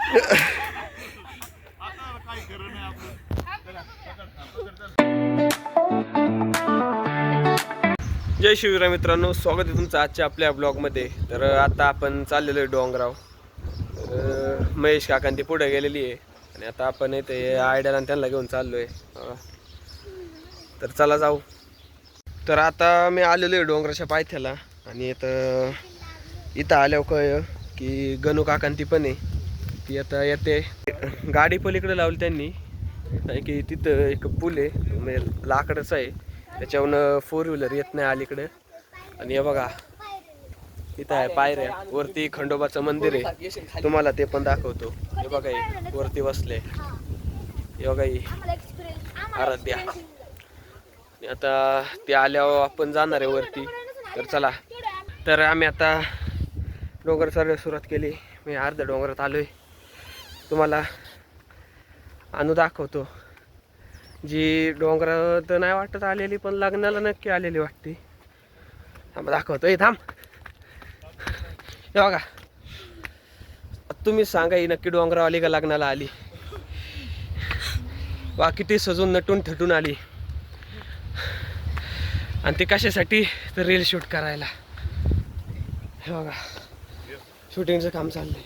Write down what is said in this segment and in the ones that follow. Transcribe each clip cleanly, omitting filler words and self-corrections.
जय शिवराय मित्रांनो, स्वागत आहे तुमचं आजच्या आपल्या ब्लॉगमध्ये. तर आता आपण चाललेलो आहे डोंगराव. तर महेश काकांती पुढे गेलेली आहे आणि आता आपण इथे आयडियाला त्यांना घेऊन चाललो आहे. तर चला जाऊ. तर आता मी आलेलो आहे डोंगराच्या पायथ्याला आणि इथं आल्यावर कळ की गणू काकांती पण आहे. ती आता येते. गाडी पलीकडे लावली त्यांनी की तिथं एक पूल आहे, म्हणजे लाकडाचं आहे, त्याच्यावरून 4 व्हीलर येत नाही अलीकडे. आणि हे बघा इथं आहे पायऱ्या, वरती खंडोबाचं मंदिर आहे, तुम्हाला ते पण दाखवतो. हे बघा हे वरती बसले, हे बघा ही आराध्या. आता ते आल्यावर आपण जाणार आहे वरती. तर चला. तर आम्ही आता डोंगर चढायला सुरुवात केली. मी अर्ध्या डोंगरात आलोय, तुम्हाला आणू दाखवतो. जी डोंगरात नाही वाटत आलेली, पण लग्नाला नक्की आलेली वाटते. थांब दाखवतो. थांब. हे बघा, तुम्ही सांगा ही नक्की डोंगराव आली का लग्नाला आली? वा किती सजून नटून थटून आली. आणि ते कशासाठी? तर रील शूट करायला. हे बघा शूटिंगचं काम चाललंय.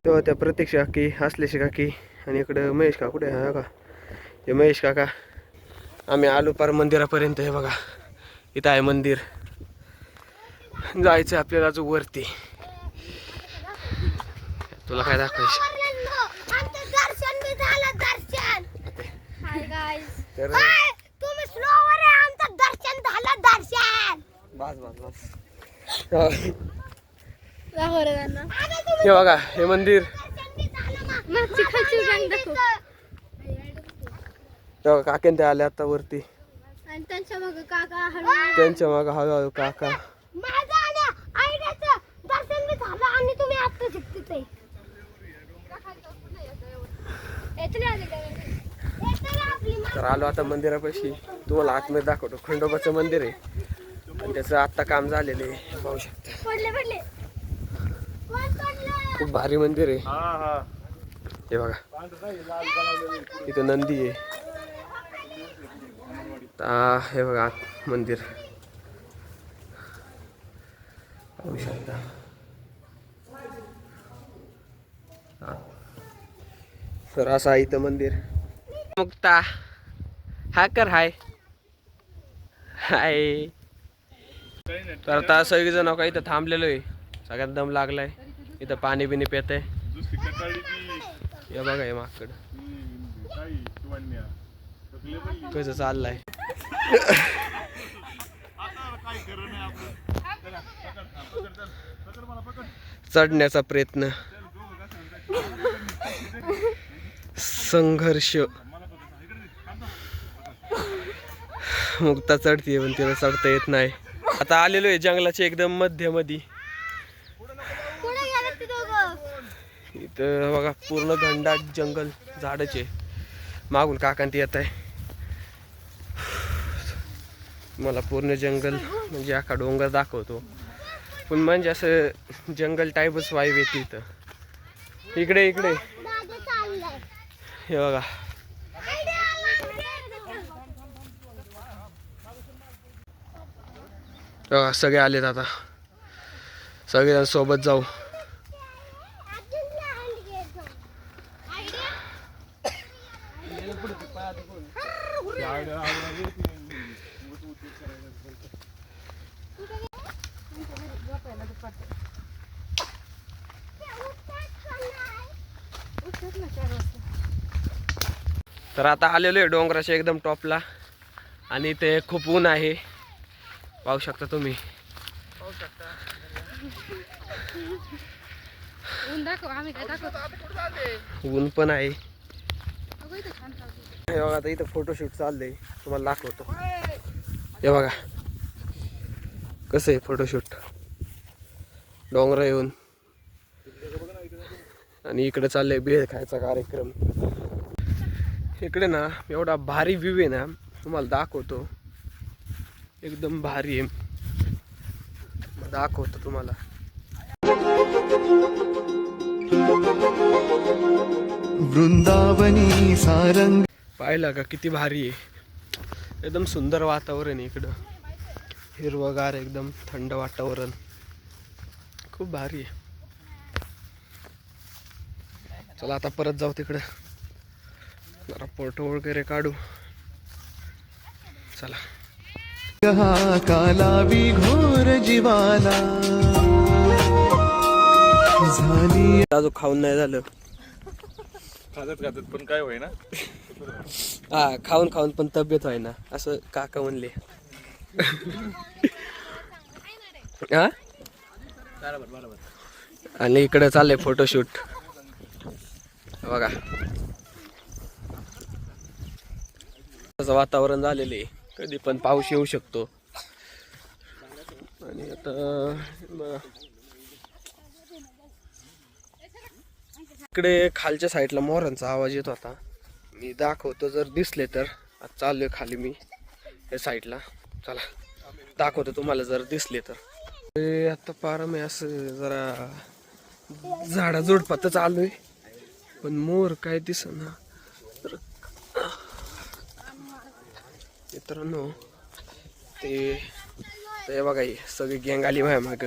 तेव्हा त्या प्रतीक्षा काकी, असलेशी काकी आणि इकडं महेश काका. कुठे आहे का हे महेश काका? आम्ही आलो पार मंदिरापर्यंत. हे बघा इथं आहे मंदिर. जायचं आपल्याला अजून वरती. तुला काय दाखवायचं? बस बस बस. हे बघा हे मंदिर. काका ते आले आता वरती. त्यांच्या माग हळूहळू काका. तर आलो आता मंदिरापाशी. तुम्हाला आतमध्ये दाखवतो. खंडोबाचं मंदिर आहे आणि त्याचं आत्ता काम झालेलं आहे, पाहू शकता. खूप भारी मंदिर आहे. हे बघा इथं नंदी आहे. हे बघा आत मंदिर पाहू शकता. तर असं आहे इथं मंदिर. मुक्ता हा कर. हाय हाय. तर आता सगळेजण का इथं थांबलेलो आहे. सगळ्यात दम लागलाय. इथं पाणी बिनी पेत आहे. हे बघा हे माकड कसं चाललंय. चढण्याचा प्रयत्न, संघर्ष. मुक्ता चढतीये पण तिला चढता येत नाही. आता आलेलो आहे जंगलाच्या एकदम मध्यमध्ये. इथं बघा पूर्ण घनदाट जंगल, झाडाचे. मागून काकांती येत आहे. मला पूर्ण जंगल म्हणजे अख्खा डोंगर दाखवतो, पण म्हणजे असं जंगल टाईपच वाईब येते इथं. इकडे इकडे हे बघा. बघा सगळे आलेत आता. सगळेजण सोबत जाऊ. तर आता आलेलो आहे डोंगराच्या एकदम टॉपला आणि ते खूप ऊन आहे, पाहू शकता तुम्ही. ऊन पण आहे. हे बघा आता इथं फोटोशूट चाललंय, तुम्हाला दाखवतो. हे बघा कसं आहे फोटोशूट. डोंगर येऊन आणि इकडे चाललंय भेळ खायचा कार्यक्रम. इकडे ना एवढा भारी व्ह्यू आहे ना, तुम्हाला दाखवतो. एकदम भारी आहे, दाखवतो तुम्हाला. वृंदावनी सारंग. पाहिलं का किती भारी आहे. एकदम सुंदर वातावरण आहे इकडं. हिरवगार एकदम थंड वातावरण. खूप भारी आहे. चला आता परत जाऊ तिकडं. जरा फोटो वगैरे काढू. चला. हा कालावी घोर जीवाला झाली. अजून खाऊन नाही झालं. खातात पण काय होईना. हा खाऊन खाऊन पण तब्येत व्हायना असं काका म्हणले. हा आणि इकडे चाललंय फोटोशूट बघा. असं वातावरण झालेलं आहे. कधी पण पाऊस येऊ शकतो. आणि आता बघा इकडे खालच्या साईडला मोरांचा आवाज येत होता. मी दाखवतो जर दिसले तर. आता चाललोय खाली मी या साईडला. चला दाखवतो तुम्हाला जर दिसले तर. आता पारा मी असं जरा झाडा जोडपातच आलोय पण मोर काय दिसना. मित्रांनो ते बघा सगळी गँग आली माझ्या माग.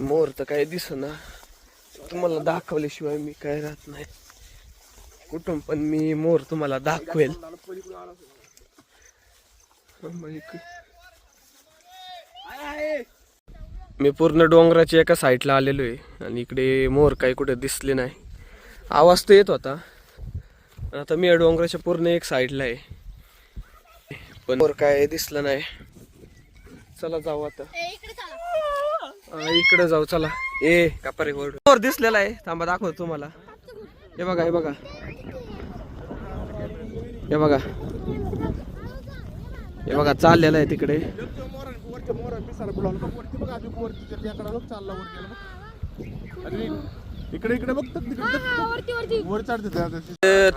मोर तर काय दिसना. तुम्हाला दाखवल्याशिवाय मी काय राहत नाही. कुठून पण मी मोर तुम्हाला दाखवेल. मी पूर्ण डोंगराच्या एका साईडला आलेलो आहे आणि इकडे मोर काही कुठे दिसले नाही. आवाज तर येत होता. आता मी या डोंगराच्या पूर्ण एक साईडला आहे पण मोर काय दिसलं नाही. चला जाऊ आता. इकडे जाऊ चला. कापारे मोर दिसलेला आहे. थांबा दाखवतो तुम्हाला. हे बघा हे बघा हे बघा हे बघा चाललेला आहे तिकडे.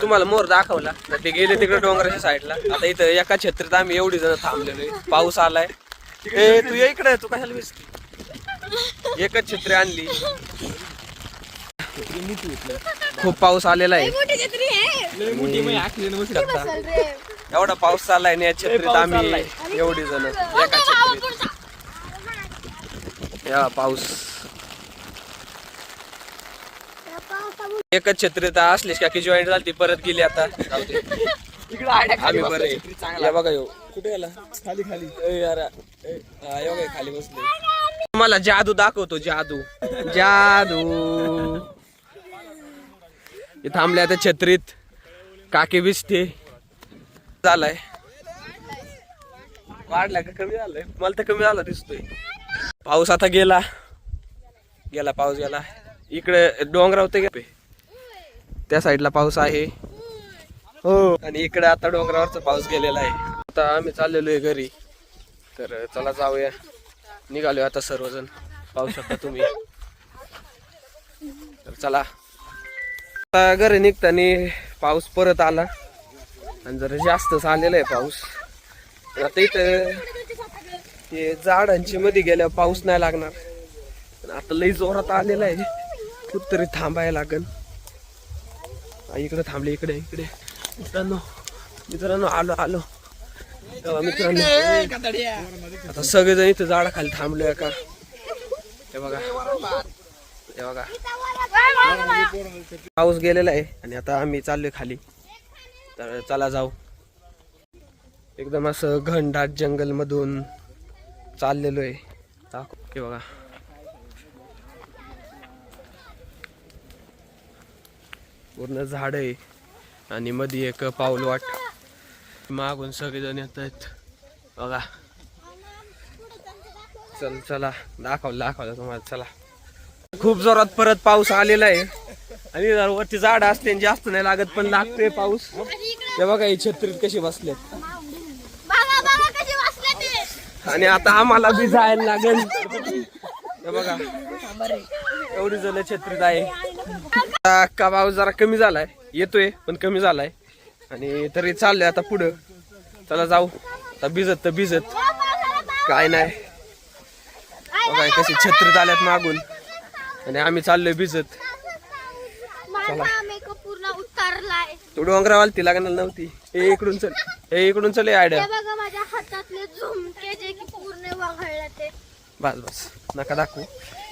तुम्हाला मोर दाखवला ते गेले तिकडे डोंगराच्या साईडला. आता इथं एका छत्रीत आम्ही एवढी जण थांबलेलो आहे. पाऊस आलाय. तू ये इकडे. तू कशाला बसली. एकच छत्री आणली. खूप पाऊस आलेला आहे. एवढा पाऊस चाललाय आणि या छत्रीत आम्ही एवढी जण एका छत्रीत. या पाऊस एकच छत्रीत असलीस का की जॉईंट झाली परत गेली. आता आम्ही बरे. या बघा येऊ कुठे गेला. खाली खाली यार खाली बसले. तुम्हाला जादू दाखवतो. जादू जादू थांबल्या आता छत्रीत. काके बिसते झालाय. वाढला का कमी झालाय. मला तर कमी झाला दिसतोय. पाऊस आता गेला पाऊस गेला. इकडे डोंगरावर ते त्या साईडला पाऊस आहे. हो आणि इकडे आता डोंगरावरचा पाऊस गेलेला आहे. आता आम्ही चाललेलो आहे घरी. तर चला जाऊया. निघालो आता सर्वजण. पाहू शकता तुम्ही. तर चला आता घरी निघताना पाऊस परत आला आणि जरा जास्तच आलेला आहे पाऊस. आता इथं ते झाडांची मध्ये गेल्यावर पाऊस नाही लागणार. आता लई जोरात आलेला आहे. कुठतरी थांबायला लागल. इकडे थांबले. इकडे इकडे मित्रांनो आलो मित्रांनो. आता सगळेजण इथं झाडाखाली थांबलोय का. हे बघा पाऊस गेलेला आहे आणि आता आम्ही चाललोय खाली. तर चला जाऊ. एकदम असं घनदाट जंगल मधून चाललेलो आहे. हे बघा पूर्ण झाड आहे आणि मध्ये एक पाऊल वाट. मागून सगळेजण येत आहेत बघा. चला दाखवलं तुम्हाला. चला खूप जोरात परत पाऊस आलेला आहे आणि वरती झाड असते जास्त नाही लागत पण लागते पाऊस. हे बघा ही छत्रीत कशी बसलेत आणि आता आम्हाला बी जायला लागेल. हे बघा एवढी जण छत्रीत आहे. का पाऊस जरा कमी झालाय. येतोय पण कमी झालाय आणि तरी चाललंय आता पुढं. चला जाऊ. आता भिजत काय नाही. बघा कशी छत्रीत आल्यात मागून आणि आम्ही चाललोय भिजत. चला उतरलाय. तू डोंगरावाल ती लागणार नव्हती. हे इकडून चल, हे इकडून चल आयडिया. हे बघा माझ्या हातातले झुमके जे की पूर्ण वगळले ते. बस बस नका दाखवू.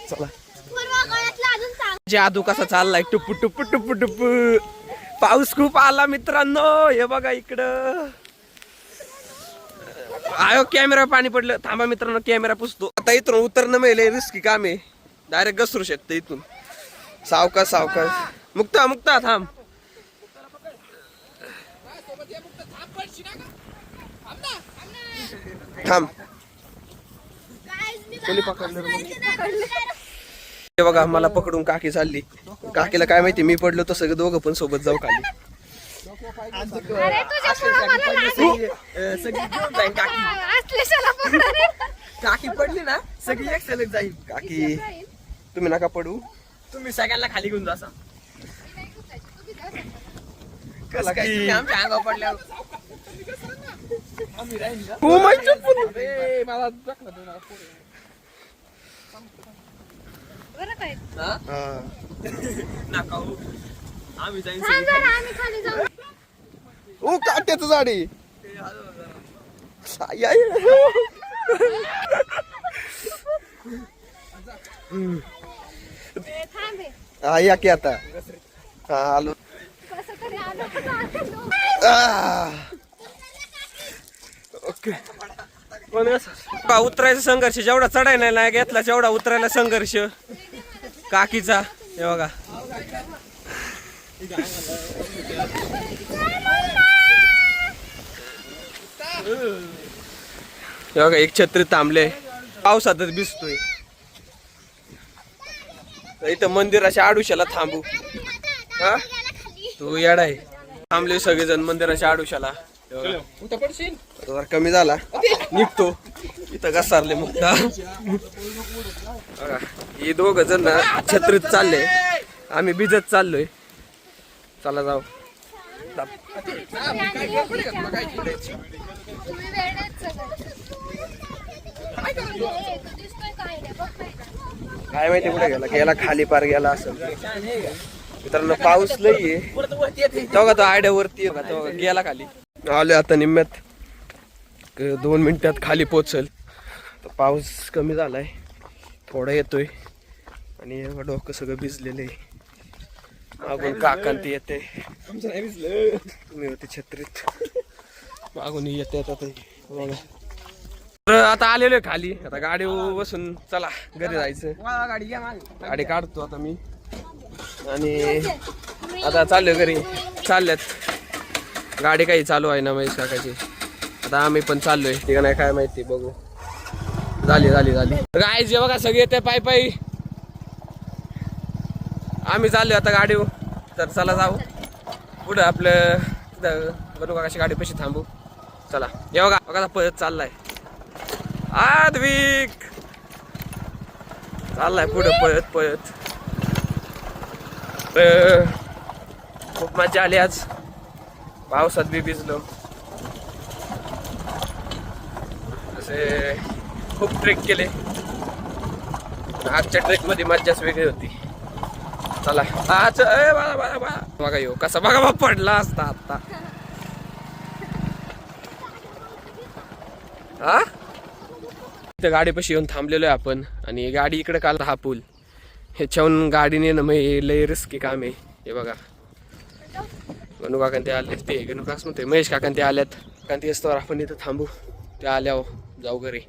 चला पूर्ण वगळल्यातलं अजून चांगलं. जादू कसा चाललाय टुप्पू टुप्पू टुप्पू टुप्पू. पाऊस खूप आला मित्रांनो. हे बघा इकडं. आयो कॅमेरा पाणी पडलं. थांबा मित्रांनो कॅमेरा पुसतो. आता इथून उतरणं मेले रिस्की काम आहे. डायरेक्ट घसरू शकतं इथून. सावकाश सावकाश. मुक्ता मुक्ता थांब. थांब. कोणी पकडलं रे? हे बघा मला पकडून काकी चालली. काकीला काय माहिती मी पडलो तर सगळं दोघं पण सोबत जाऊ खाली. अरे तुझ्यामुळं मला लागलं. असलेशाला पकडा रे. काकी पडली ना सगळी एक सलग जाईल. काकी तुम्ही नका पडू. तुम्ही सगळ्यांना खाली घेऊन जासा. आमच्या अंगावर पडल्या. बरं काय? नका हो. आम्ही जाईन थांब जरा, आम्ही खाली जाऊ. ओ काट्याचं झाड आहे. आई, आई. थांब हे. हा या की आता. हा आलो. कसं तरी आलं तर चालेल. ओके. उतरायचा संघर्ष जेवढा चढायला नाही घेतला तेवढा उतरायला संघर्ष काकीचा. हे बघा हे बघा एक छत्री थांबले. पावसातच भिजतोय. इथं मंदिराच्या आडुशाला थांबू. हा तू येडा आहे. थांबले सगळेजण मंदिराच्या आडुशाला. जरा कमी झाला निघतो. इथं घसारले मुक्ता. हे दोघ जण छत्रीत चालले. आम्ही भिजत चाललोय. चला जाऊ. काय माहिती कुठे गेला. गेला खाली पार गेला असं. मित्रांनो पाऊस लई आहे. तेव्हा तो आयड्या वरती आहे का तेव्हा गेला खाली. आलोय आता निम्म्यात. 2 मिनिटात खाली पोचल. तर पाऊस कमी झालाय. थोडा येतोय आणि डोकं सगळं भिजलेलं आहे. मागून काकांती येते. तुम्ही होते छत्रीत. मागून येते आता. तर आता आलेलो आहे खाली. आता गाडी बसून चला घरी जायचं. गाडी काढतो आता मी आणि आता चाललोय घरी. चालल्यात गाडी काही चालू आहे ना महेश काकाची. आता आम्ही पण चाललोय. ठीक नाही काय माहिती बघू. झाली काय जे बघा सगळे येते पायी पायी. आम्ही चाललोय आता गाडीवर. तर चला जाऊ पुढं आपलं बनू काकाची गाडी पशी थांबू. चला हे बघा बघा पळत चाललाय. आद्विक चाललाय पुढं पळत पळत. खूप मजा आली आज. पावसात बी भिजलो. असे खूप ट्रेक केले. आजच्या ट्रेक मध्ये मज्जाच वेगळी होती. चला आज बघा यो कसा बघा पडला असता आता. हा इथं गाडीपाशी येऊन थांबलेलो आहे आपण. आणि गाडी इकडे काल हा पूल. ह्याच्याहून गाडीने ना मग लय रिस्की काम आहे. हे बघा गणू काकां ते आले. ते गणू काकाच म्हणते महेश काकां ते आल्यात. काकां ते असतो आपण इथं थांबू. ते आल्यावर जाऊ घरी.